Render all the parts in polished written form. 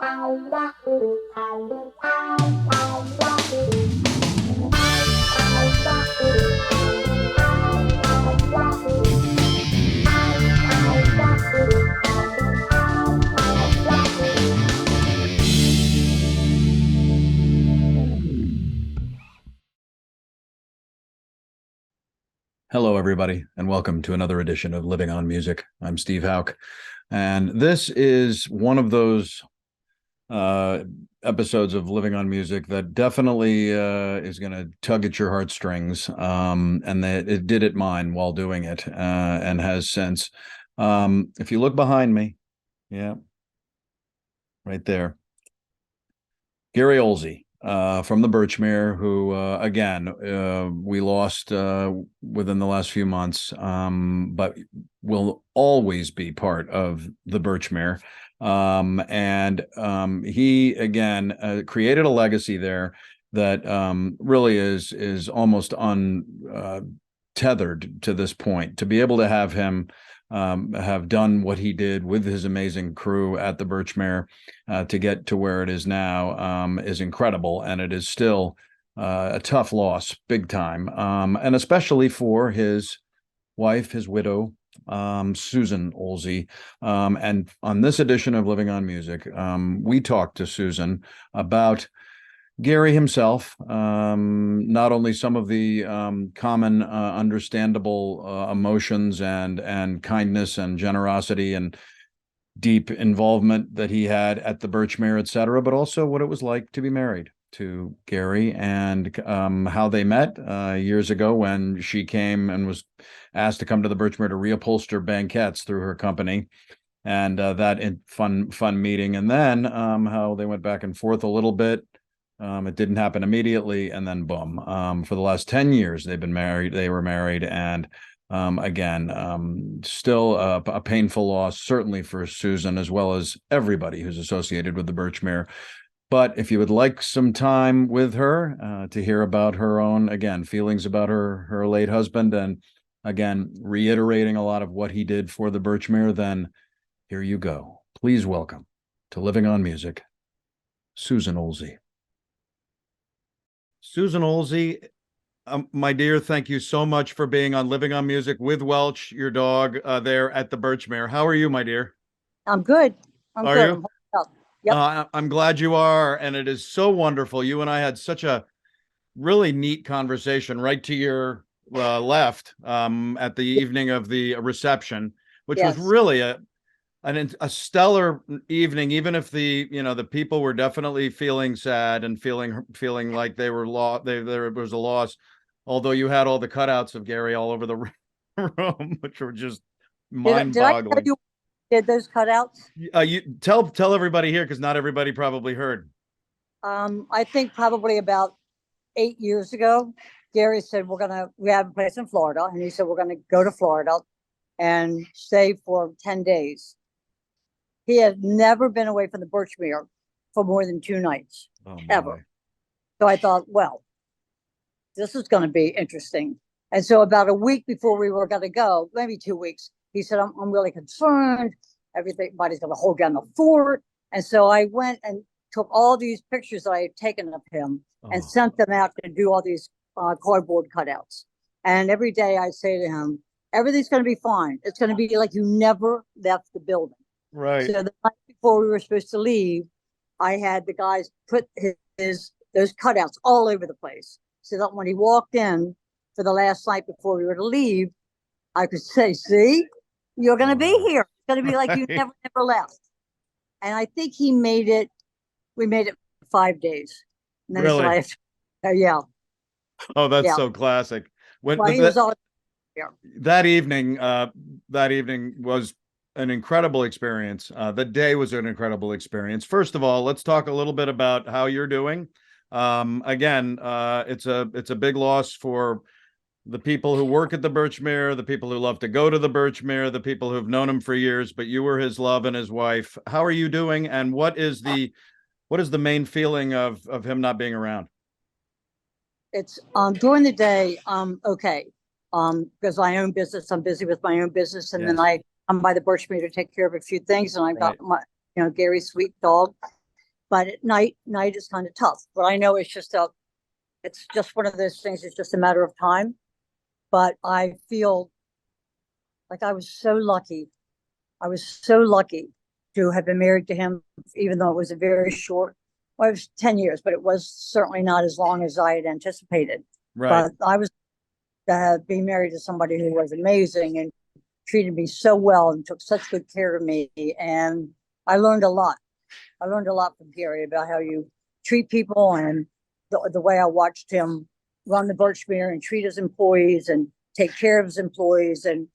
Hello, everybody, and welcome to another edition of Living on Music. I'm Steve Hauk, and this is one of those episodes of Living on Music that definitely is going to tug at your heartstrings, and that it did at mine while doing it, and has since. If you look behind me, yeah, right there, Gary Oelze. From the Birchmere, who, again, we lost within the last few months, but will always be part of the Birchmere. He, again, created a legacy there that really is almost untethered to this point. To be able to have him have done what he did with his amazing crew at the Birchmere to get to where it is now is incredible, and it is still a tough loss, big time, and especially for his wife, his widow, Susan Oelze. And on this edition of Living on Music, we talked to Susan about Gary himself, not only some of the common, understandable emotions and kindness and generosity and deep involvement that he had at the Birchmere, et cetera, but also what it was like to be married to Gary and how they met years ago when she came and was asked to come to the Birchmere to reupholster banquettes through her company. And that fun meeting. And then how they went back and forth a little bit. It didn't happen immediately, and then boom. For the last 10 years, they've been married. They were married, and again, still a painful loss, certainly for Susan, as well as everybody who's associated with the Birchmere. But if you would like some time with her to hear about her own, again, feelings about her late husband, and again, reiterating a lot of what he did for the Birchmere, then here you go. Please welcome to Living on Music, Susan Oelze. Susan Oelze, my dear, thank you so much for being on Living on Music with Welch, your dog, there at the Birchmere. How are you, my dear? I'm good. I'm are good. You? Yep. I'm glad you are, and it is so wonderful. You and I had such a really neat conversation right to your left at the evening of the reception, which was really a stellar evening, even if the people were definitely feeling sad and feeling like they were there was a loss, although you had all the cutouts of Gary all over the room, which were just mind-boggling. Did I tell you did those cutouts? You tell everybody here, because not everybody probably heard. I think probably about 8 years ago, Gary said we have a place in Florida, and he said we're gonna go to Florida and stay for 10 days. He had never been away from the Birchmere for more than 2 nights, ever. So I thought, well, this is going to be interesting. And so about a week before we were going to go, maybe 2 weeks, he said, I'm really concerned. Everybody's going to hold down the fort. And so I went and took all these pictures that I had taken of him and sent them out to do all these cardboard cutouts. And every day I'd say to him, everything's going to be fine. It's going to be like you never left the building. Right. So the night before we were supposed to leave, I had the guys put those cutouts all over the place, so that when he walked in for the last night before we were to leave, I could say, "See, you're going to be here. It's going to be like you never left." And I think we made it 5 days. And then really? Yeah. Oh, that's so classic. That evening was an incredible experience. The day was an incredible experience. First of all, let's talk a little bit about how you're doing. Again, it's a big loss for the people who work at the Birchmere, the people who love to go to the Birchmere, the people who've known him for years, but you were his love and his wife. How are you doing? And what is the main feeling of him not being around? It's during the day, okay. Because my own business, I'm busy with my own business, and then I'm by the Birchmere to take care of a few things, and I've got my, Gary's sweet dog. but at night is kind of tough. But I know it's just one of those things. It's just a matter of time. But I feel like I was so lucky. I was so lucky to have been married to him, even though it was a very short, well, it was 10 years, but it was certainly not as long as I had anticipated. Right. But I was being married to somebody who was amazing and treated me so well and took such good care of me. And I learned a lot. I learned a lot from Gary about how you treat people, and the way I watched him run the Birchmere and treat his employees and take care of his employees. And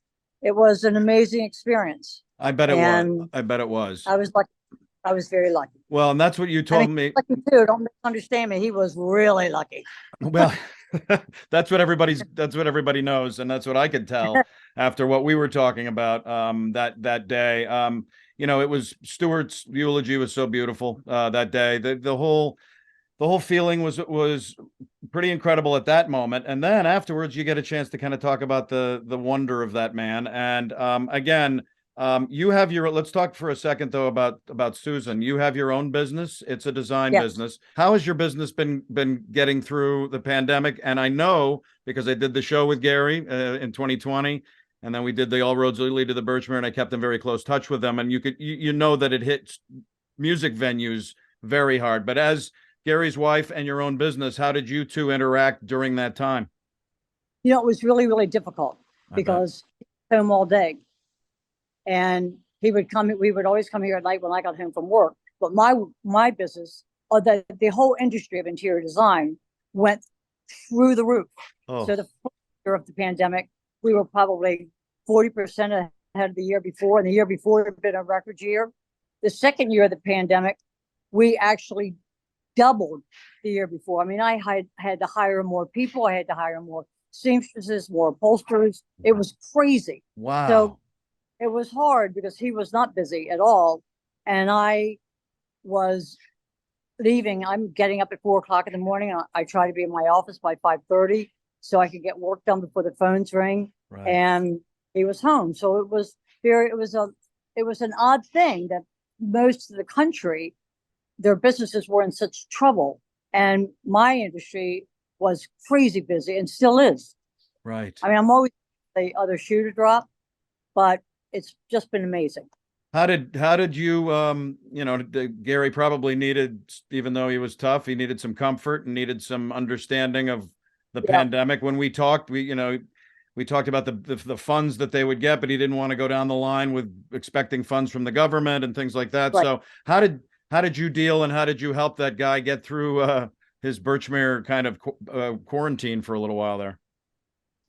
it was an amazing experience. I bet it And was. I bet it was. I was lucky. I was very lucky. Well, and that's what you I told mean, me. lucky too. Don't misunderstand me. He was really lucky. Well, that's what everybody knows, and that's what I could tell after what we were talking about that day. It was Stuart's eulogy was so beautiful that day. The whole feeling was pretty incredible at that moment, and then afterwards you get a chance to kind of talk about the wonder of that man. And again, you have let's talk for a second though about Susan. You have your own business. It's a design Yes. business. How has your business been getting through the pandemic? And I know because I did the show with Gary in 2020, and then we did the All Roads Lead to the Birchmere, and I kept in very close touch with them. And you know that it hits music venues very hard. But as Gary's wife and your own business, how did you two interact during that time? It was really, really difficult because he was home all day. And we would always come here at night when I got home from work. But my business, or the whole industry of interior design, went through the roof. Oh. So the first year of the pandemic, we were probably 40% ahead of the year before, and the year before had been a record year. The second year of the pandemic, we actually doubled the year before. I mean, I had to hire more people. I had to hire more seamstresses, more upholsterers. It was crazy. Wow. So it was hard because he was not busy at all. And I was leaving. I'm getting up at 4 o'clock in the morning. I try to be in my office by 5:30 so I could get work done before the phones ring. Right. And he was home. So it was an odd thing that most of the country, their businesses were in such trouble. And my industry was crazy busy and still is. Right. I mean, I'm always the other shoe to drop, but it's just been amazing. How did you, Gary probably needed, even though he was tough, he needed some comfort and needed some understanding of the pandemic. When we talked, we talked about the funds that they would get, but he didn't want to go down the line with expecting funds from the government and things like that. Right. So how did you deal, and how did you help that guy get through his Birchmere kind of quarantine for a little while there?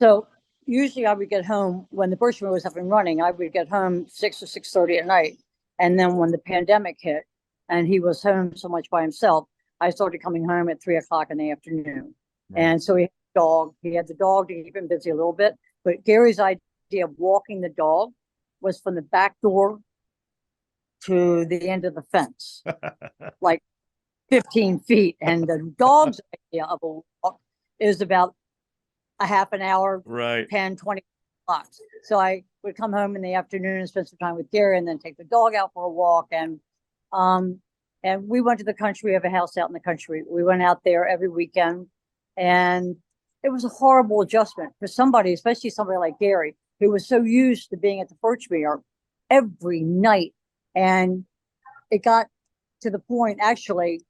So usually I would get home when the Birchmere was up and running. I would get home 6 or 6:30 at night. And then when the pandemic hit and he was home so much by himself, I started coming home at 3 o'clock in the afternoon. Right. And so he had the dog to keep him busy a little bit. But Gary's idea of walking the dog was from the back door to the end of the fence, like 15 feet. And the dog's idea of a walk is about a half an hour, right, 10, 20 blocks. So I would come home in the afternoon and spend some time with Gary, and then take the dog out for a walk. And we went to the country. We have a house out in the country. We went out there every weekend, and it was a horrible adjustment for somebody, especially somebody like Gary, who was so used to being at the Birchmere every night. And it got to the point, actually,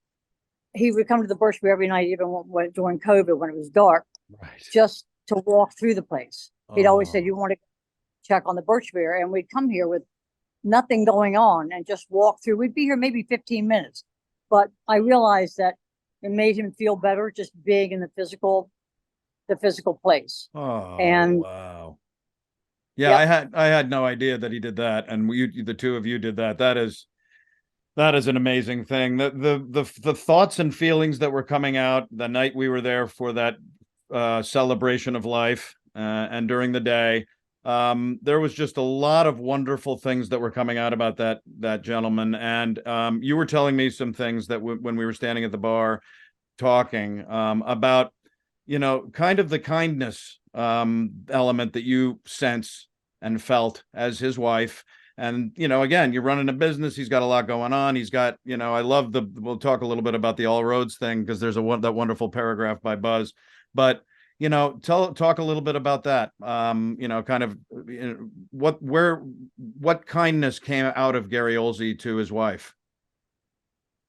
he would come to the Birchmere every night, even during COVID, when it was dark, right, just to walk through the place. He'd always said, "You want to check on the Birchmere?" And we'd come here with nothing going on and just walk through. We'd be here maybe 15 minutes. But I realized that it made him feel better just being in the physical place. Oh, and wow. Yeah, yep. I had no idea that he did that, and the two of you did that. That is an amazing thing. The thoughts and feelings that were coming out the night we were there for that celebration of life, and during the day, there was just a lot of wonderful things that were coming out about that gentleman. And you were telling me some things that when we were standing at the bar talking about, kind of the kindness element that you sense and felt as his wife, And, again, you're running a business. He's got a lot going on. He's got, I love we'll talk a little bit about the all roads thing, because there's that wonderful paragraph by Buzz, but, talk a little bit about that. Kind of what kindness came out of Gary Oelze to his wife.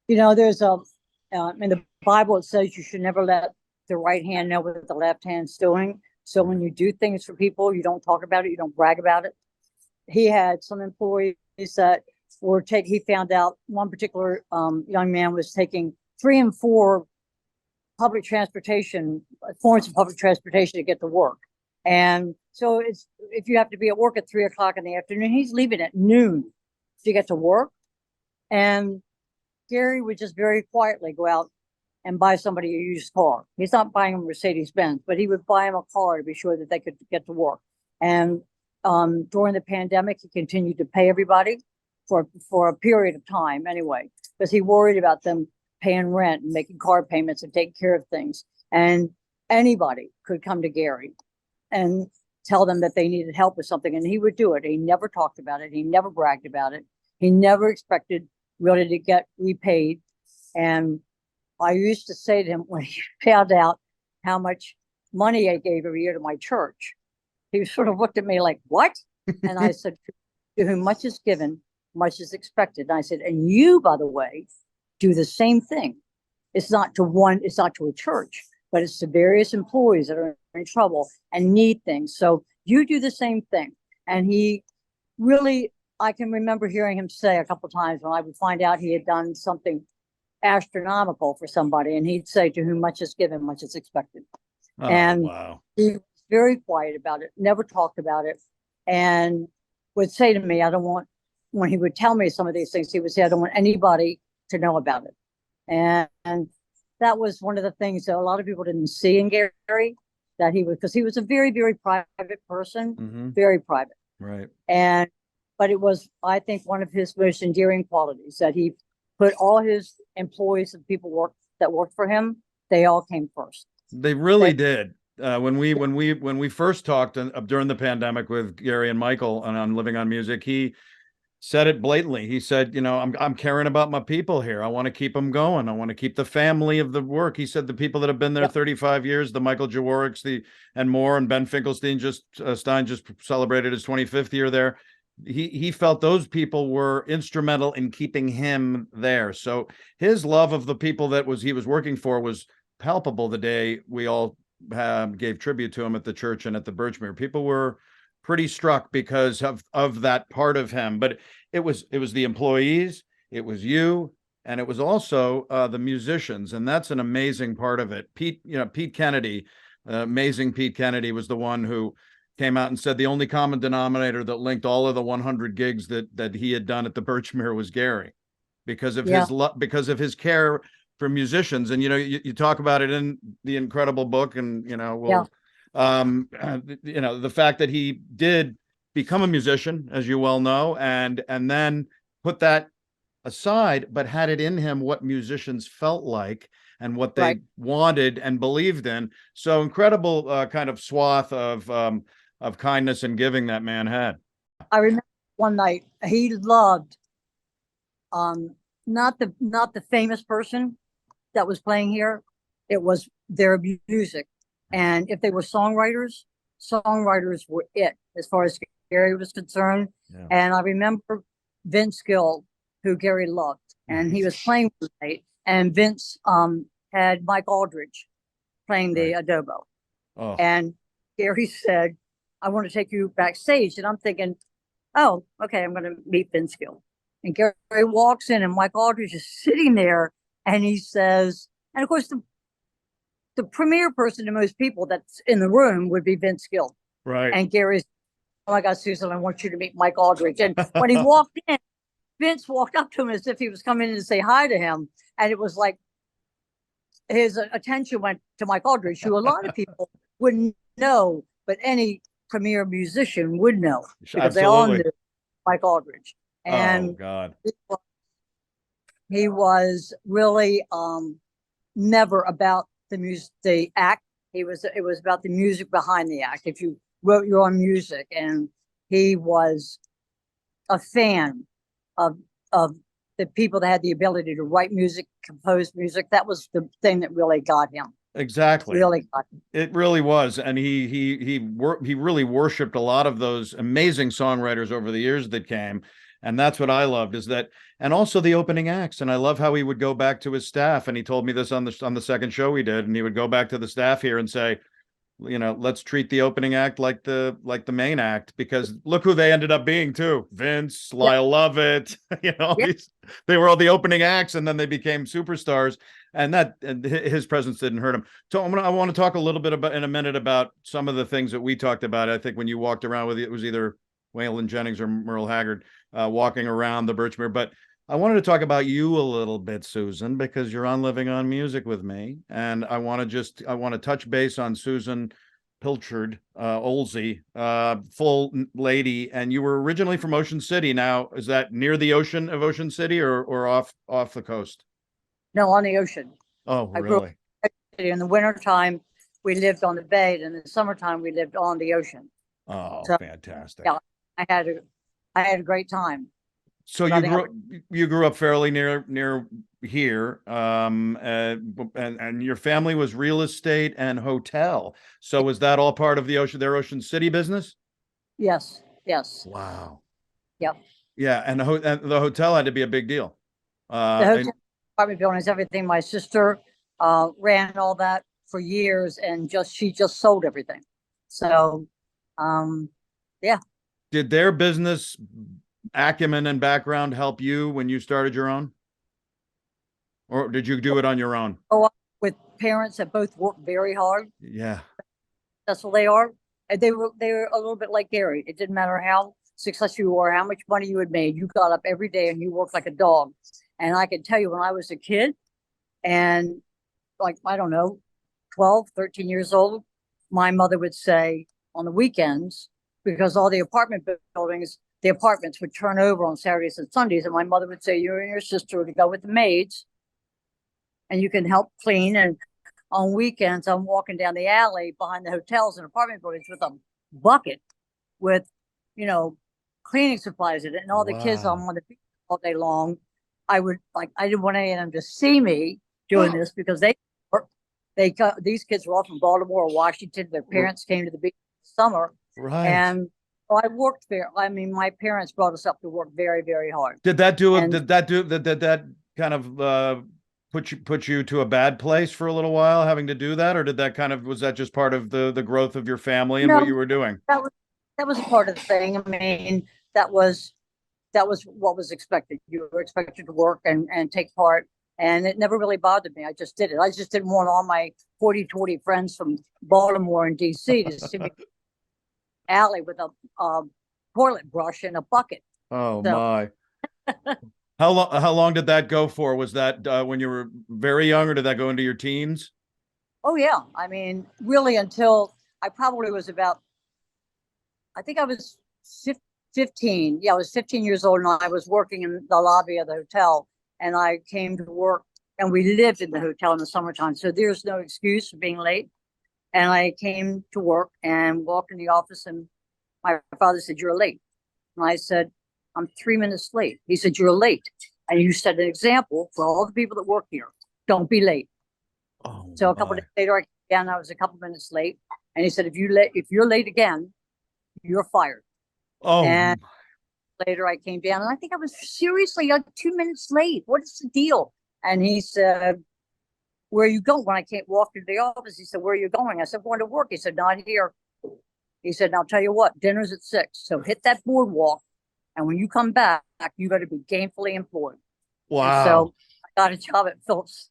There's in the Bible, it says you should never let the right hand know what the left hand's doing. So when you do things for people, you don't talk about it, you don't brag about it. He had some employees that he found out one particular young man was taking 3 and 4 public transportation, forms of public transportation to get to work. And so if you have to be at work at 3 o'clock in the afternoon, he's leaving at noon to get to work. And Gary would just very quietly go out and buy somebody a used car. He's not buying a Mercedes-Benz, but he would buy him a car to be sure that they could get to work. And during the pandemic, he continued to pay everybody for a period of time anyway, because he worried about them paying rent and making car payments and taking care of things. And anybody could come to Gary and tell them that they needed help with something, and he would do it. He never talked about it. He never bragged about it. He never expected really to get repaid. And I used to say to him, when he found out how much money I gave every year to my church, he sort of looked at me like, what? And I said, to whom much is given, much is expected. And I said, and you, by the way, do the same thing. It's not to a church, but it's to various employees that are in trouble and need things. So you do the same thing. And he really, I can remember hearing him say a couple of times when I would find out he had done something astronomical for somebody, and he'd say, to whom much is given, much is expected. Oh, and wow. He was very quiet about it, never talked about it, and would say to me, when he would tell me some of these things, he would say, I don't want anybody to know about it. And that was one of the things that a lot of people didn't see in Gary, that because he was a very, very private person, very private. Right. But it was, I think, one of his most endearing qualities, that he put all his employees and people that worked for him, they all came first. They really did. When we first talked during the pandemic with Gary and Michael on Living on Music, he said it blatantly. He said, I'm caring about my people here. I want to keep them going. I want to keep the family of the work. He said the people that have been there 35 years, the Michael Jaworicks, and more, and Ben Finkelstein Stein just celebrated his 25th year there. He felt those people were instrumental in keeping him there. So his love of the people that he was working for was palpable the day we all gave tribute to him at the church and at the Birchmere. People were pretty struck because of that part of him. But it was the employees, it was you, and it was also the musicians, and that's an amazing part of it. Pete Kennedy, amazing Pete Kennedy, was the one who came out and said the only common denominator that linked all of the 100 gigs that he had done at the Birchmere was Gary, because of his care for musicians. And you talk about it in the incredible book, and the fact that he did become a musician, as you well know, and then put that aside, but had it in him what musicians felt like and what they wanted and believed in. So incredible kind of swath of kindness and giving that man had. I remember one night he loved not the famous person that was playing here. It was their music. And if they were songwriters were it, as far as Gary was concerned. Yeah. And I remember Vince Gill, who Gary loved, and he was playing one night, and Vince had Mike Aldridge playing the adobo. Oh. And Gary said, I want to take you backstage. And I'm thinking, oh, okay, I'm going to meet Vince Gill. And Gary walks in, and Mike Aldridge is sitting there, and he says, and of course, the premier person to most people that's in the room would be Vince Gill. Right. And Gary's, oh my God, Susan, I want you to meet Mike Aldridge. And when he walked in, Vince walked up to him as if he was coming in to say hi to him. And it was like his attention went to Mike Aldridge, who a lot of people wouldn't know, but any premier musician would know, because they all knew Mike Aldridge. And oh God, he was really never about the act. It was about the music behind the act. If you wrote your own music, and he was a fan of the people that had the ability to write music, compose music. That was the thing that really got him. Exactly. Really got him. It really was, and he really worshipped a lot of those amazing songwriters over the years that came, and that's what I loved is that, and also the opening acts. And I love how he would go back to his staff, and he told me this on the second show we did, and he would go back to the staff here and say, let's treat the opening act like the main act, because look who they ended up being too. Vince, Lyle Lovett, they were all the opening acts, and then they became superstars, and his presence didn't hurt him. So I want to talk a little bit in a minute about some of the things that we talked about. I think when you walked around with it was either Waylon Jennings or Merle Haggard walking around the Birchmere, but I wanted to talk about you a little bit, Susan, because you're on Living on Music with me, and I want to touch base on Susan Pilchard Oelze, full lady, and you were originally from Ocean City. Now, is that near the ocean of Ocean City or off the coast? No, on the ocean. Oh, really? In the wintertime, we lived on the bay, and in the summertime, we lived on the ocean. Oh, so, fantastic! Yeah, I had a great time. So you grew up fairly near here, and your family was real estate and hotel. So was that all part of their Ocean City business? Yes. Wow. Yep. Yeah, and the hotel had to be a big deal. The hotel, apartment buildings, everything. My sister ran all that for years, and she just sold everything. So, yeah. Did their business acumen and background help you when you started your own, or did you do it on your own? Oh, with parents that both work very hard. Yeah, that's what they are. And they were a little bit like Gary. It didn't matter how successful you were, how much money you had made. You got up every day and you worked like a dog. And I can tell you, when I was a kid, and like, I don't know, 12, 13 years old, my mother would say on the weekends, because all the apartment buildings, the apartments would turn over on Saturdays and Sundays. And my mother would say, you and your sister would go with the maids and you can help clean. And on weekends, I'm walking down the alley behind the hotels and apartment buildings with a bucket with, cleaning supplies in it. And all the kids on the beach all day long. I didn't want any of them to see me doing this, because these kids were all from Baltimore or Washington. Their parents came to the beach in the summer. Right. And I worked there. I mean, my parents brought us up to work very, very hard. Did that kind of put you to a bad place for a little while, having to do that, or was that just part of the growth of your family and what you were doing? That was a part of the thing. I mean, that was what was expected. You were expected to work and take part, and it never really bothered me. I just did it. I just didn't want all my 40 friends from Baltimore and DC to see me alley with a toilet brush and a bucket. Oh, so. My. How long did that go for? Was that when you were very young, or did that go into your teens? Oh, yeah. I mean, really until I probably was I think I was 15. Yeah, I was 15 years old, and I was working in the lobby of the hotel, and I came to work, and we lived in the hotel in the summertime. So there's no excuse for being late. And I came to work and walked in the office, and my father said, "You're late." And I said, "I'm 3 minutes late." He said, "You're late. And you set an example for all the people that work here. Don't be late." Oh, so a couple of days later, I came down, I was a couple minutes late. And he said, if you're late again, you're fired. Oh. And later I came down, and I think I was seriously 2 minutes late. What is the deal? And he said, "Where are you going?" When I can't walk into the office, he said, "Where are you going?" I said, "I'm going to work." He said, "Not here." He said, "Now I'll tell you what, dinner's at 6. So hit that boardwalk. And when you come back, you got to be gainfully employed." Wow. And so I got a job at Phillips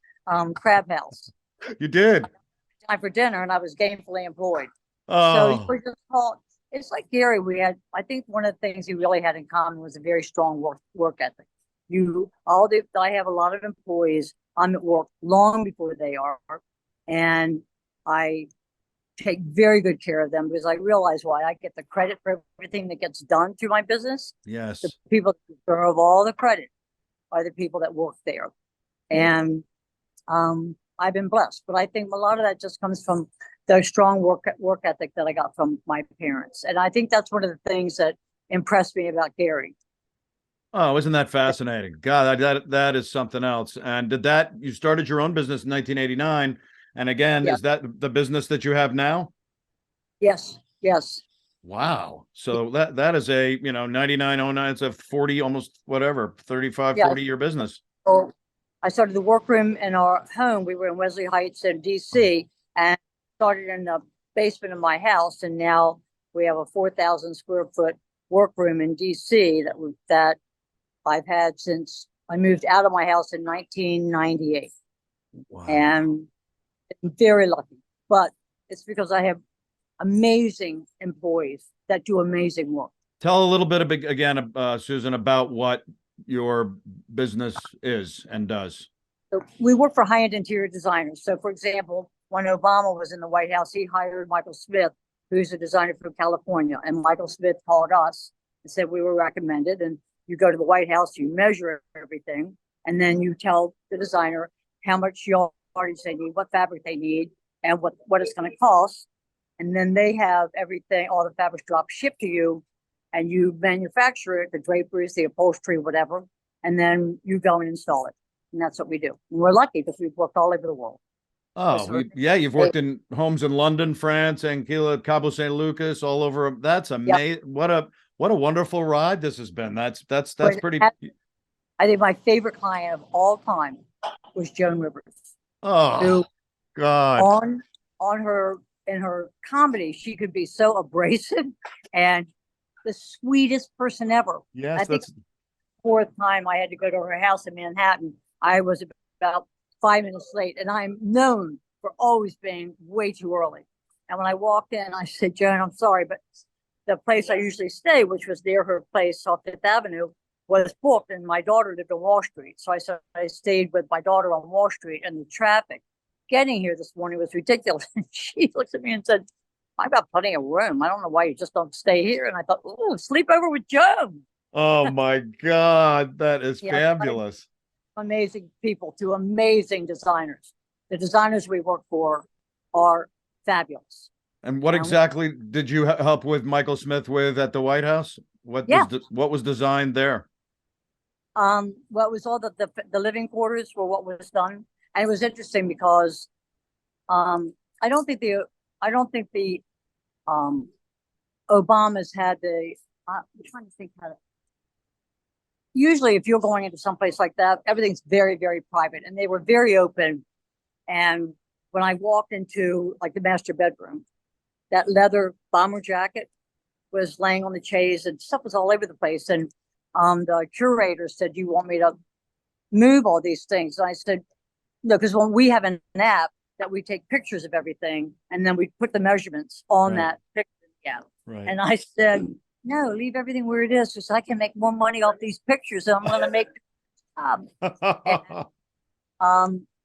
Crab House. You did? Time for dinner, and I was gainfully employed. Oh. So we just called. It's like Gary. I think one of the things he really had in common was a very strong work ethic. I have a lot of employees. I'm at work long before they are, and I take very good care of them, because I realize why I get the credit for everything that gets done through my business. Yes. The people that deserve all the credit are the people that work there. And I've been blessed, but I think a lot of that just comes from the strong work ethic that I got from my parents. And I think that's one of the things that impressed me about Gary. Oh, isn't that fascinating? God, that is something else. And you started your own business in 1989? And again, Yeah. is that the business that you have now? Yes. Yes. Wow. So that is a, 9909, it's a 40, almost whatever, 35, Yeah. 40 year business. So I started the workroom in our home. We were in Wesley Heights in DC and started in the basement of my house. And now we have a 4,000 square foot workroom in DC that I've had since I moved out of my house in 1998. Wow. And I'm very lucky, but it's because I have amazing employees that do amazing work. Tell a little bit again, Susan, about what your business is and does. So we work for high-end interior designers. So, for example, when Obama was in the White House, he hired Michael Smith, who's a designer from California. And Michael Smith called us and said we were recommended. And you go to the White House, you measure everything, and then you tell the designer how much yardage they need, what fabric they need, and what it's going to cost. And then they have everything, all the fabrics drop shipped to you, and you manufacture it, the draperies, the upholstery, whatever, and then you go and install it. And that's what we do. And we're lucky because we've worked all over the world. Oh, yeah, you've worked in homes in London, France, Anguilla, Cabo San Lucas, all over. That's Yep. amazing. What a wonderful ride this has been. That's pretty. I think my favorite client of all time was Joan Rivers, Oh who God. on her in her comedy, she could be so abrasive and the sweetest person ever. Yes, I think that's fourth time I had to go to her house in Manhattan, I was about 5 minutes late, and I'm known for always being way too early. And when I walked in, I said, Joan, I'm sorry, but the place I usually stay, which was near her place off Fifth Avenue, was booked, and my daughter lived on Wall Street. So I stayed with my daughter on Wall Street, and the traffic getting here this morning was ridiculous. And she looked at me and said, I've got plenty of room. I don't know why you just don't stay here. And I thought, oh, sleep over with Joan. oh my God, that is Yeah, fabulous. amazing people to amazing designers. The designers we work for are fabulous. And what exactly did you help with Michael Smith with at the White House? Yeah. What was designed there? What was all the living quarters were what was done. And it was interesting because I don't think the Obamas had I'm trying to think how to, usually if you're going into someplace like that, everything's very, very private, and they were very open. And when I walked into like the master bedroom, that leather bomber jacket was laying on the chaise and stuff was all over the place. And the curator said, do you want me to move all these things? And I said, no, because when we have an app that we take pictures of everything and then we put the measurements on that picture. Yeah. Right. And I said, no, leave everything where it is because I can make more money off these pictures than I'm going to make.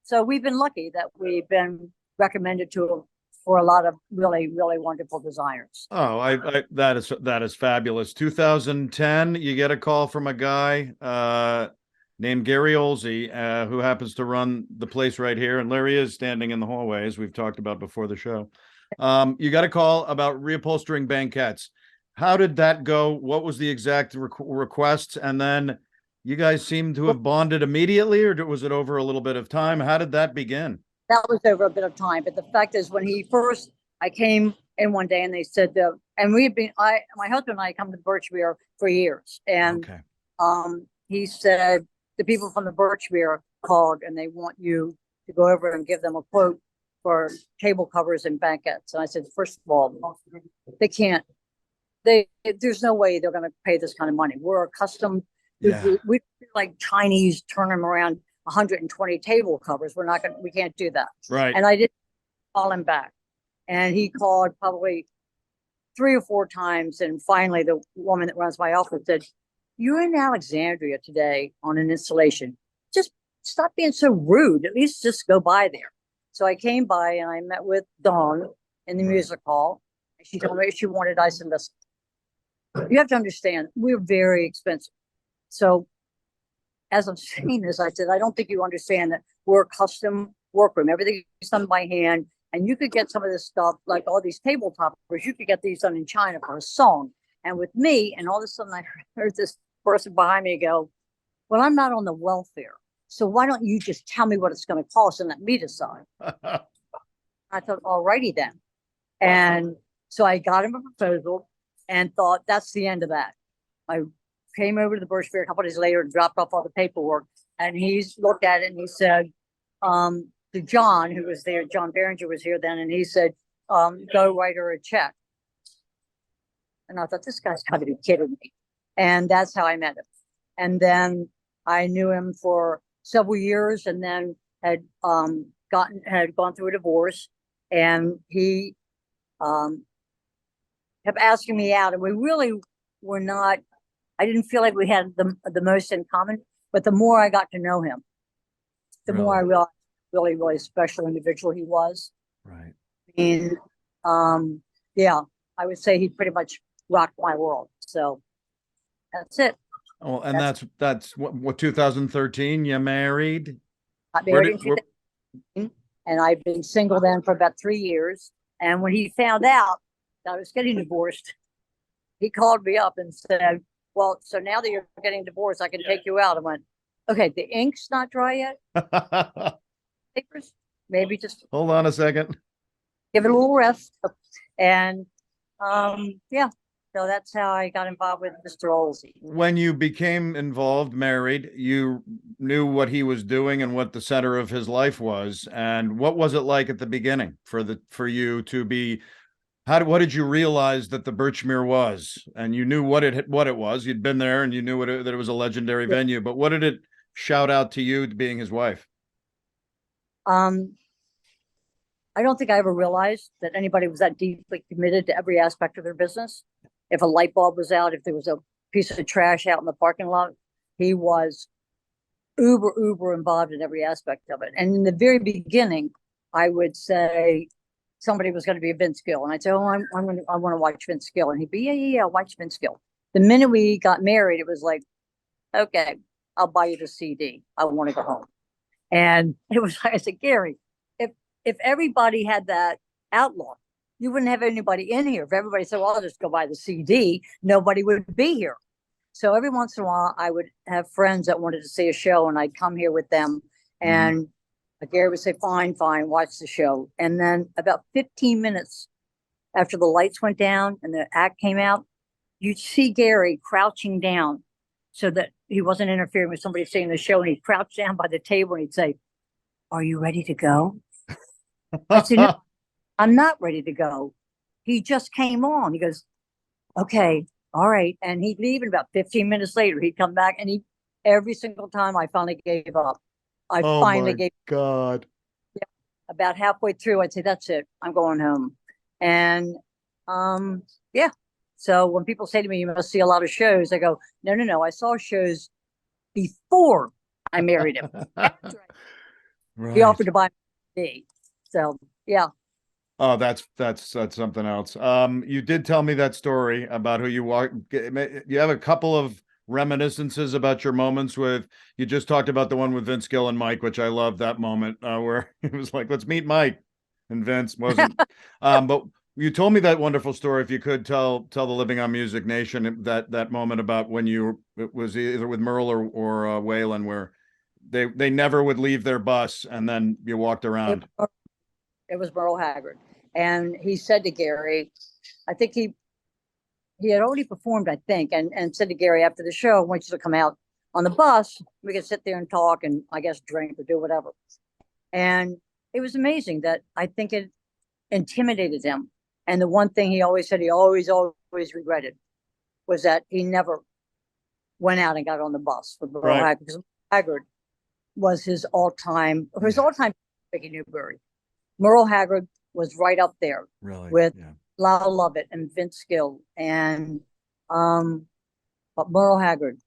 So we've been lucky that we've been recommended for a lot of really, really wonderful designers. Oh, that is fabulous. 2010, you get a call from a guy named Gary Oelze, who happens to run the place right here, and Larry is standing in the hallway, as we've talked about before the show. You got a call about reupholstering banquettes. How did that go? What was the exact request? And then you guys seem to have bonded immediately, or was it over a little bit of time? How did that begin? That was over a bit of time, but the fact is, when I came in one day and they said, and my husband and I come to Birchmere for years, and he said the people from the Birchmere called and they want you to go over and give them a quote for table covers and banquettes. And I said, first of all, they can't. There's no way they're going to pay this kind of money. We're accustomed. We like Chinese, turn them around 120 table covers. We can't do that. Right. And I didn't call him back. And he called probably 3 or 4 times. And finally, the woman that runs my office said, you're in Alexandria today on an installation. Just stop being so rude. At least just go by there. So I came by and I met with Dawn in the music hall. She told me she wanted ice and biscuits. You have to understand, we're very expensive. So as I'm saying this, I said, I don't think you understand that we're a custom workroom. Everything is done by hand. And you could get some of this stuff, like all these tabletop covers, you could get these done in China for a song. And with me, and all of a sudden I heard this person behind me go, well, I'm not on the welfare. So why don't you just tell me what it's going to cost and let me decide? I thought, alrighty then. And so I got him a proposal and thought that's the end of that. I came over to the Birchmere a couple of days later and dropped off all the paperwork. And he's looked at it and he said, to John, who was there, John Behringer was here then, and he said, go write her a check. And I thought, this guy's got to be kidding me. And that's how I met him. And then I knew him for several years and then had gone through a divorce. And he kept asking me out. And we really were not, I didn't feel like we had the most in common. But the more I got to know him, the more I realized really, really special individual he was. Right. And yeah, I would say he pretty much rocked my world. So that's it. Oh, and that's what 2013 you married? I married in 2013, and I've been single then for about 3 years. And when he found out that I was getting divorced, he called me up and said, well, so now that you're getting divorced, I can take you out. I went, okay, the ink's not dry yet. Papers, maybe just hold on a second. Give it a little rest. And yeah, so that's how I got involved with Mr. Oelze. When you became involved, married, you knew what he was doing and what the center of his life was. And what was it like at the beginning for you to be? What did you realize that the Birchmere was? And you knew what it was. You'd been there, and you knew that it was a legendary venue. But what did it shout out to you, being his wife? I don't think I ever realized that anybody was that deeply committed to every aspect of their business. If a light bulb was out, if there was a piece of trash out in the parking lot, he was uber involved in every aspect of it. And in the very beginning, I would say somebody was going to be a Vince Gill, and I'd say, "Oh, I want to watch Vince Gill," and he'd be, "Yeah, watch Vince Gill." The minute we got married, it was like, "Okay, I'll buy you the CD. I want to go home." And it was like I said, Gary, if everybody had that outlook, you wouldn't have anybody in here. If everybody said, well, I'll just go buy the CD, nobody would be here. So every once in a while, I would have friends that wanted to see a show, and I'd come here with them. And Gary would say, fine, watch the show. And then about 15 minutes after the lights went down and the act came out, you'd see Gary crouching down so that he wasn't interfering with somebody seeing the show. And he'd crouch down by the table and he'd say, are you ready to go? I said, no, I'm not ready to go. He just came on. He goes, okay, all right. And he'd leave, and about 15 minutes later, he'd come back, and every single time I finally gave up. I finally gave God. Yeah, about halfway through, I'd say, that's it. I'm going home. And yeah. So when people say to me, you must see a lot of shows, I go, no. I saw shows before I married him. Right. He offered to buy me. So yeah. Oh, that's something else. You did tell me that story about who you walk. You have a couple of reminiscences about your moments with. You just talked about the one with Vince Gill and Mike, which I love that moment where it was like, let's meet Mike, and Vince wasn't. But you told me that wonderful story. If you could tell the Living on Music Nation that moment about when it was either with Merle or Waylon, where they never would leave their bus, and then you walked around. It was Merle Haggard. And he said to Gary, I think he had already performed, I think, and said to Gary after the show, I want you to come out on the bus. We could sit there and talk and I guess drink or do whatever. And it was amazing that I think it intimidated him. And the one thing he always said, he always regretted, was that he never went out and got on the bus with Merle Haggard, because Haggard was his all-time Vicky Newbury. Merle Haggard was right up there with Lyle Lovett and Vince Gill, and but Merle Haggard,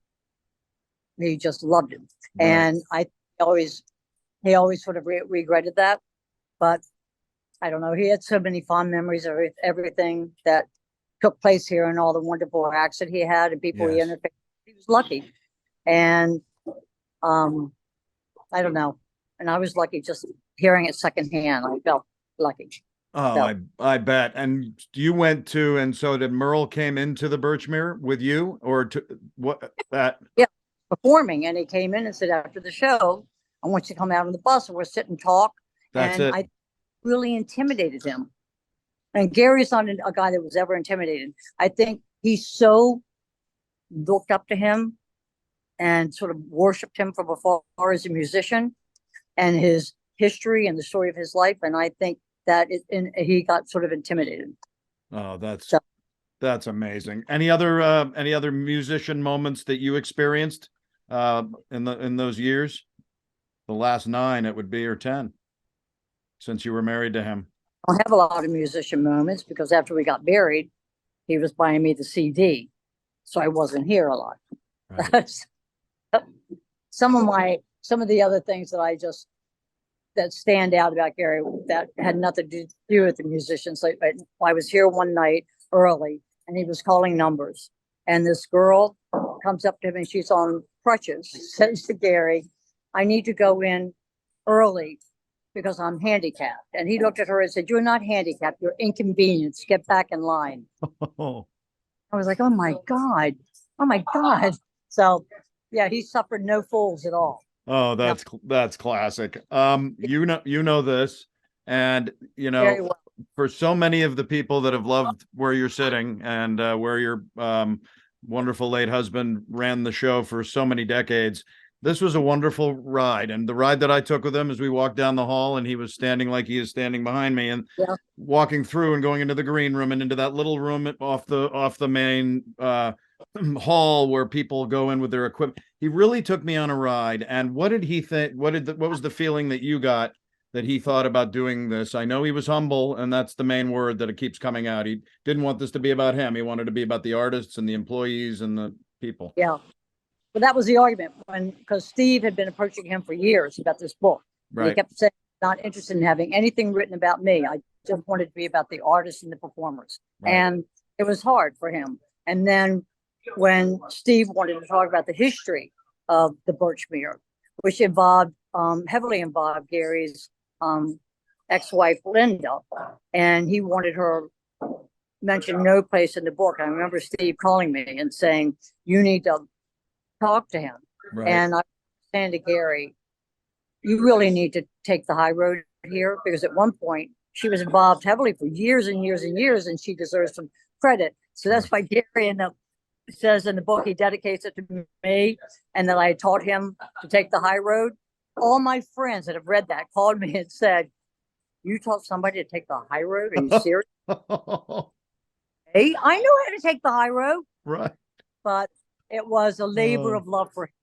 he just loved him. And he always sort of regretted that, but I don't know, he had so many fond memories of everything that took place here and all the wonderful acts that he had and people he interviewed. He was lucky. And I don't know, and I was lucky just hearing it secondhand. I felt lucky. Oh, So I bet. And you went to, and so did Merle came into the Birchmere with you, or to what that? yeah, performing, and he came in and said after the show, I want you to come out on the bus and we'll sit and talk. That's And it. I really intimidated him. And Gary's not a guy that was ever intimidated. I think he so looked up to him and sort of worshipped him from afar as a musician and his history and the story of his life. And I think that he got sort of intimidated. Oh, So that's amazing. Any other musician moments that you experienced in those years? The last 9 it would be, or 10, since you were married to him. I don't have a lot of musician moments because after we got married, he was buying me the CD. So I wasn't here a lot. Right. Some of the other things that stand out about Gary that had nothing to do with the musicians. Like I was here one night early and he was calling numbers. And this girl comes up to him and she's on crutches, says to Gary, I need to go in early because I'm handicapped. And he looked at her and said, you're not handicapped, you're inconvenienced. Get back in line. Oh, I was like, oh my God. Oh my God. So yeah, he suffered no fools at all. oh, No, that's classic. You know this, and very well. for so many of the people that have loved where you're sitting and where your wonderful late husband ran the show for so many decades. This was a wonderful ride, and the ride that I took with him as we walked down the hall, and he was standing like he is standing behind me, and Yeah. walking through and going into the green room and into that little room off the main hall where people go in with their equipment. He really took me on a ride. And what did he think? What was the feeling that you got that he thought about doing this? I know he was humble, and that's the main word that it keeps coming out. He didn't want this to be about him. He wanted to be about the artists and the employees and the people. Yeah. But that was the argument because Steve had been approaching him for years about this book. And he Right. kept saying, not interested in having anything written about me. I just wanted to be about the artists and the performers. Right. And it was hard for him. And then when Steve wanted to talk about the history of the Birchmere, which heavily involved Gary's ex-wife, Linda, and he wanted her mentioned no place in the book. I remember Steve calling me and saying, you need to talk to him. Right. And I was saying to Gary, you really need to take the high road here because at one point she was involved heavily for years and years and years, and she deserves some credit. So that's why Gary says in the book he dedicates it to me, and that I taught him to take the high road. All my friends that have read that called me and said, "You taught somebody to take the high road? Are you serious?" Hey, I know how to take the high road, Right. but it was a labor of love for him.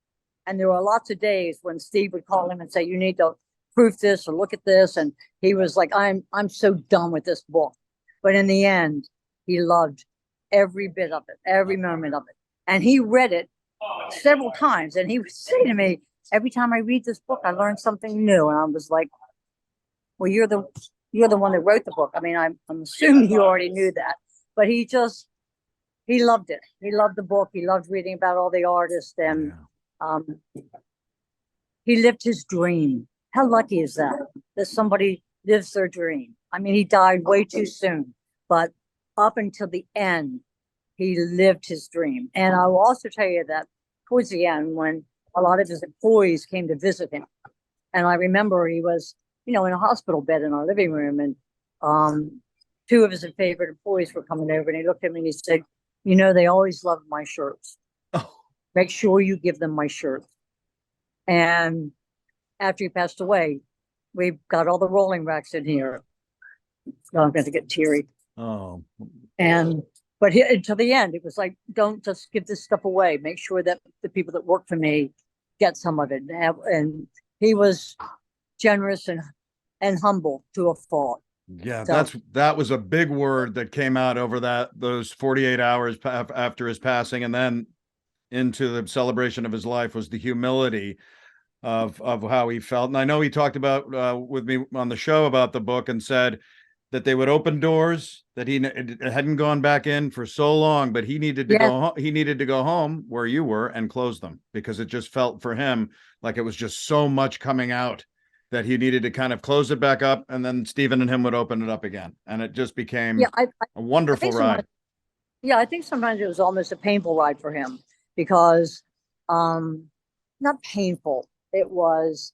And there were lots of days when Steve would call him and say, you need to proof this or look at this. And he was like, I'm so done with this book. But in the end, he loved every bit of it, every moment of it. And he read it several times. And he would say to me, every time I read this book, I learned something new. And I was like, well, you're the one that wrote the book. I mean, I'm assuming you already knew that. But he loved it. He loved the book. He loved reading about all the artists. And he lived his dream. How lucky is that? That somebody lives their dream. I mean, he died way too soon, but up until the end, he lived his dream. And I will also tell you that towards the end, when a lot of his employees came to visit him, and I remember he was, in a hospital bed in our living room, and two of his favorite employees were coming over, and he looked at me and he said, they always loved my shirts. Oh. Make sure you give them my shirt. And after he passed away, we've got all the rolling racks in here. Oh, I'm going to get teary. Oh. But until the end, it was like, don't just give this stuff away. Make sure that the people that work for me get some of it. And he was generous and humble to a fault. Yeah, that was a big word that came out over those 48 hours after his passing, and then into the celebration of his life was the humility of how he felt. And I know he talked about with me on the show about the book and said that they would open doors that he hadn't gone back in for so long, but he needed to go home where you were and close them because it just felt for him like it was just so much coming out that he needed to kind of close it back up, and then Stephen and him would open it up again, and it just became Yeah, a wonderful ride. yeah, I think sometimes it was almost a painful ride for him because, not painful. It was,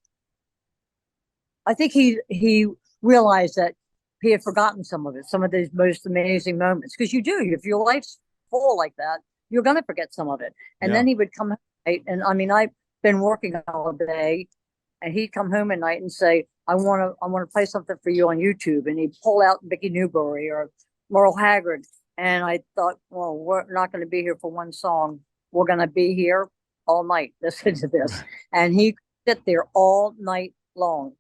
I think he realized that he had forgotten some of it, some of these most amazing moments. Because you do, if your life's full like that, you're going to forget some of it. And Yeah. then he would come home at night, and I mean, I've been working all day, and he'd come home at night and say, I want to play something for you on YouTube," and he'd pull out Mickey Newbury or Merle Haggard, and I thought, well, we're not going to be here for one song. We're going to be here all night. Listen to this, and he sit there all night long.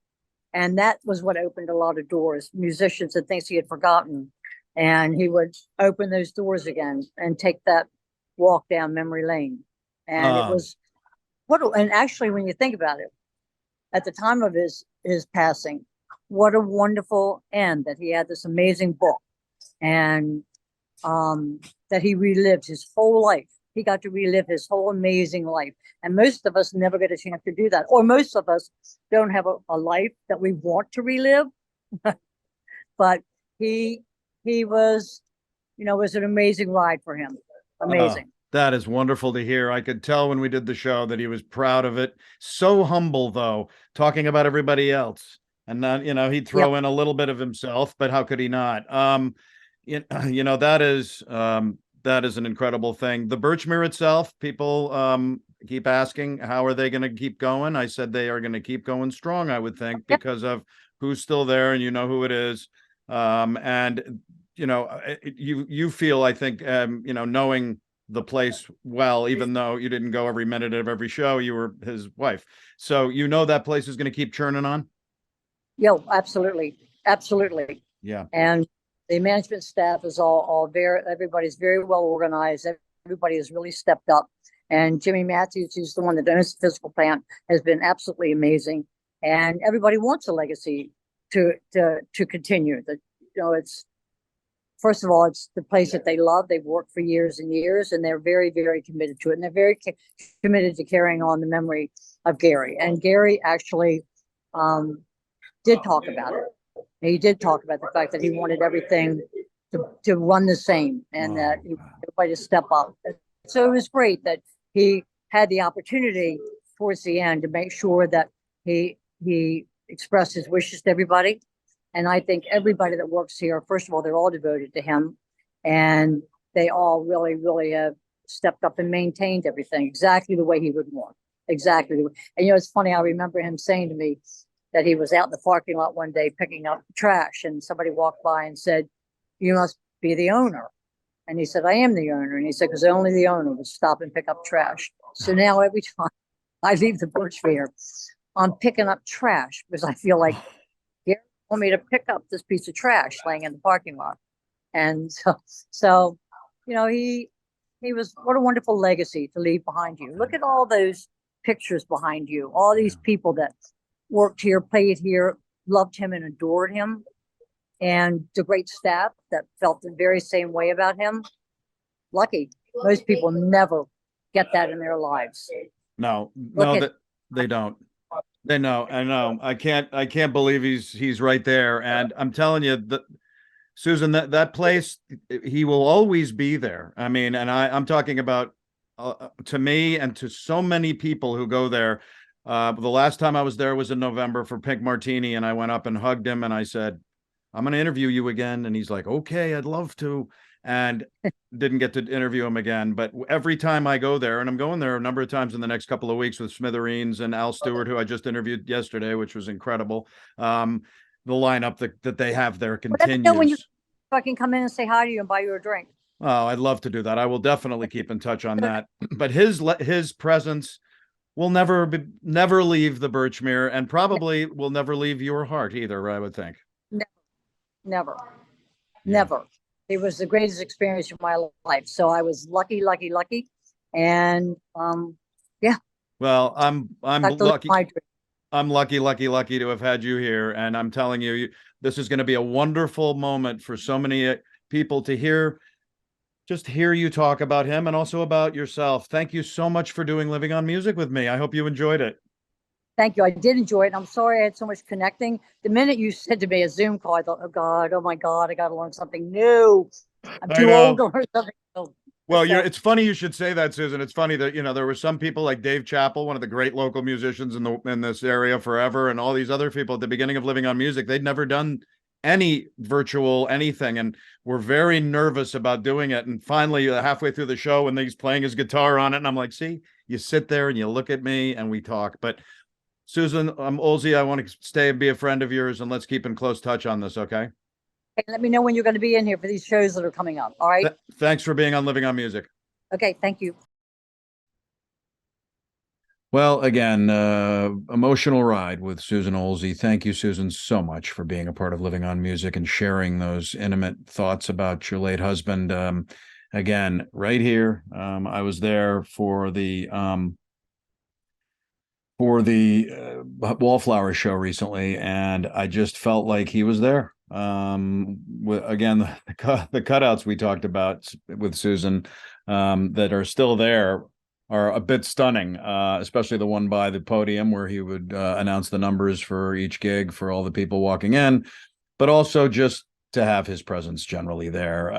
And that was what opened a lot of doors, musicians and things he had forgotten. And he would open those doors again and take that walk down memory lane. And it was and actually, when you think about it, at the time of his passing, what a wonderful end that he had this amazing book, and that he relived his whole life. He got to relive his whole amazing life. And most of us never get a chance to do that. Or most of us don't have a life that we want to relive. But he was, it was an amazing ride for him. Amazing. That is wonderful to hear. I could tell when we did the show that he was proud of it. So humble, though, talking about everybody else. And not, he'd throw in a little bit of himself, but how could he not? That is an incredible thing. The Birchmere itself, people keep asking, how are they going to keep going? I said they are going to keep going strong, I would think, because of who's still there, and you know who it is. And you feel, I think, knowing the place well, even though you didn't go every minute of every show, you were his wife. So that place is going to keep churning on? Yeah, absolutely. Absolutely. Yeah. And the management staff is all everybody's very well organized. Everybody has really stepped up. And Jimmy Matthews, who's the one that owns the physical plant, has been absolutely amazing. And everybody wants a legacy to continue. That, it's, first of all, it's the place that they love. They've worked for years and years, and they're very, very committed to it. And they're very committed to carrying on the memory of Gary. And Gary actually did talk about it. He did talk about the fact that he wanted everything to run the same, and that everybody to step up. So it was great that he had the opportunity towards the end to make sure that he expressed his wishes to everybody. And I think everybody that works here, first of all, they're all devoted to him, and they all really, really have stepped up and maintained everything exactly the way he would want. Exactly. And it's funny, I remember him saying to me that he was out in the parking lot one day picking up trash, and somebody walked by and said, "You must be the owner." And he said, "I am the owner." And he said, "Because only the owner would stop and pick up trash." So now every time I leave the Birchmere, I'm picking up trash because I feel like Gary told me to pick up this piece of trash laying in the parking lot. And so he was, what a wonderful legacy to leave behind you. Look at all those pictures behind you, all these people that worked here, played here, loved him and adored him, and the great staff that felt the very same way about him. Lucky. Most people never get that in their lives. No, they don't. They know. I know. I can't believe he's right there. And I'm telling you that, Susan, that place, he will always be there. I mean, and I'm talking about to me and to so many people who go there. The last time I was there was in November for Pink Martini, and I went up and hugged him and I said, "I'm going to interview you again." And he's like, "Okay, I'd love to." And didn't get to interview him again. But every time I go there, and I'm going there a number of times in the next couple of weeks with Smithereens and Al Stewart, who I just interviewed yesterday, which was incredible. The lineup that they have there continues. When I can come in and say hi to you and buy you a drink. Oh, I'd love to do that. I will definitely keep in touch on that. But his presence will never leave the Birchmere, and probably will never leave your heart either, I would think. Never. It was the greatest experience of my life. So I was lucky. And yeah. Well, I'm lucky. I'm lucky to have had you here. And I'm telling you, this is going to be a wonderful moment for so many people to hear you talk about him and also about yourself. Thank you so much for doing Living on Music with me. I hope you enjoyed it. Thank you. I did enjoy it. And I'm sorry I had so much connecting. The minute you said to me a Zoom call, I thought, oh God, oh my God, I got to learn something new. I'm I too old know. to learn something new. Well, So, it's funny you should say that, Susan. It's funny that, there were some people like Dave Chappell, one of the great local musicians in this area forever, and all these other people at the beginning of Living on Music. They'd never done any virtual anything and were very nervous about doing it. And finally, halfway through the show, when he's playing his guitar on it, and I'm like, see, you sit there and you look at me and we talk. But Susan, Oelze, I want to stay and be a friend of yours, and let's keep in close touch on this, okay? hey, let me know when you're going to be in here for these shows that are coming up. All right. Thanks for being on Living on Music. Okay. Thank you. Well, again, emotional ride with Susan Oelze. Thank you, Susan, so much for being a part of Living on Music and sharing those intimate thoughts about your late husband. Again, right here, I was there for the Wallflower show recently, and I just felt like he was there. Again, the cutouts we talked about with Susan that are still there are a bit stunning, especially the one by the podium where he would announce the numbers for each gig for all the people walking in, but also just to have his presence generally there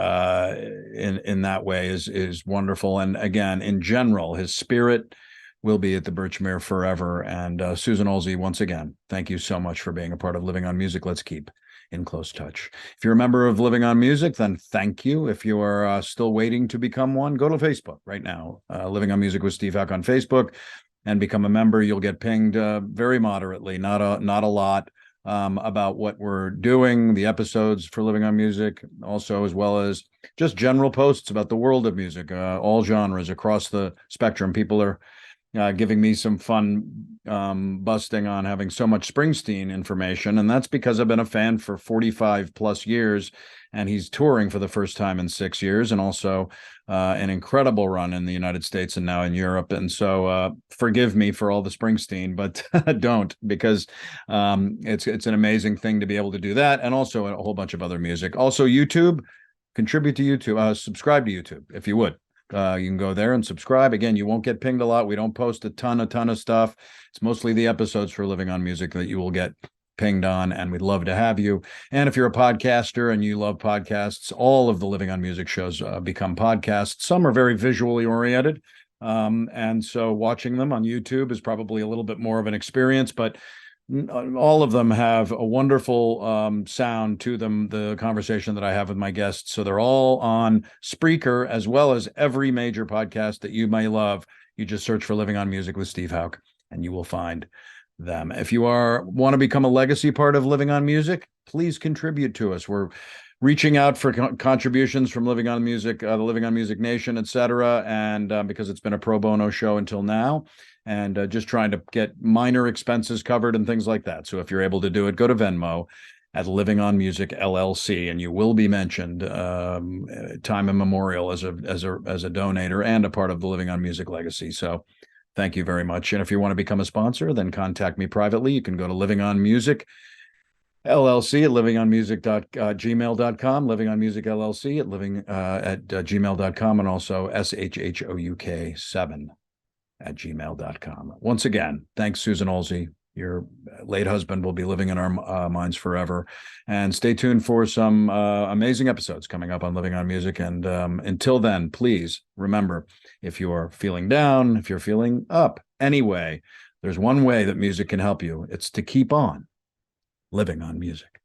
in that way is wonderful. And again, in general, his spirit will be at the Birchmere forever. And Susan Oelze, once again, thank you so much for being a part of Living on Music. Let's keep in close touch. If you're a member of Living on Music, then thank you. If you are still waiting to become one, go to Facebook right now, Living on Music with Steve Houck on Facebook, and become a member. You'll get pinged very moderately, not a lot, about what we're doing, the episodes for Living on Music, also as well as just general posts about the world of music, all genres across the spectrum. People are giving me some fun busting on having so much Springsteen information. And that's because I've been a fan for 45 plus years, and he's touring for the first time in 6 years, and also an incredible run in the United States and now in Europe. And so forgive me for all the Springsteen, but don't, because it's an amazing thing to be able to do that. And also a whole bunch of other music. Also YouTube, contribute to YouTube, subscribe to YouTube if you would. You can go there and subscribe. Again, you won't get pinged a lot. We don't post a ton of stuff. It's mostly the episodes for Living on Music that you will get pinged on, and we'd love to have you. And if you're a podcaster and you love podcasts, all of the Living on Music shows become podcasts. Some are very visually oriented, and so watching them on YouTube is probably a little bit more of an experience, but all of them have a wonderful sound to them, the conversation that I have with my guests. So they're all on Spreaker, as well as every major podcast that you may love. You just search for Living on Music with Steve Houck, and you will find them. If you want to become a legacy part of Living on Music, please contribute to us. We're reaching out for contributions from Living on Music, the Living on Music Nation, etc. And because it's been a pro bono show until now, and just trying to get minor expenses covered and things like that. So if you're able to do it, go to Venmo at Living on Music LLC, and you will be mentioned time immemorial as a donator and a part of the Living on Music legacy. So thank you very much. And if you want to become a sponsor, then contact me privately. You can go to Living on Music LLC at livingonmusic.gmail.com, Living on Music LLC at gmail.com, and also SHHOUK7 at gmail.com. Once again, thanks, Susan Oelze. Your late husband will be living in our minds forever. And stay tuned for some amazing episodes coming up on Living on Music. And until then, please remember, if you're feeling down, if you're feeling up, anyway, there's one way that music can help you. It's to keep on living on music.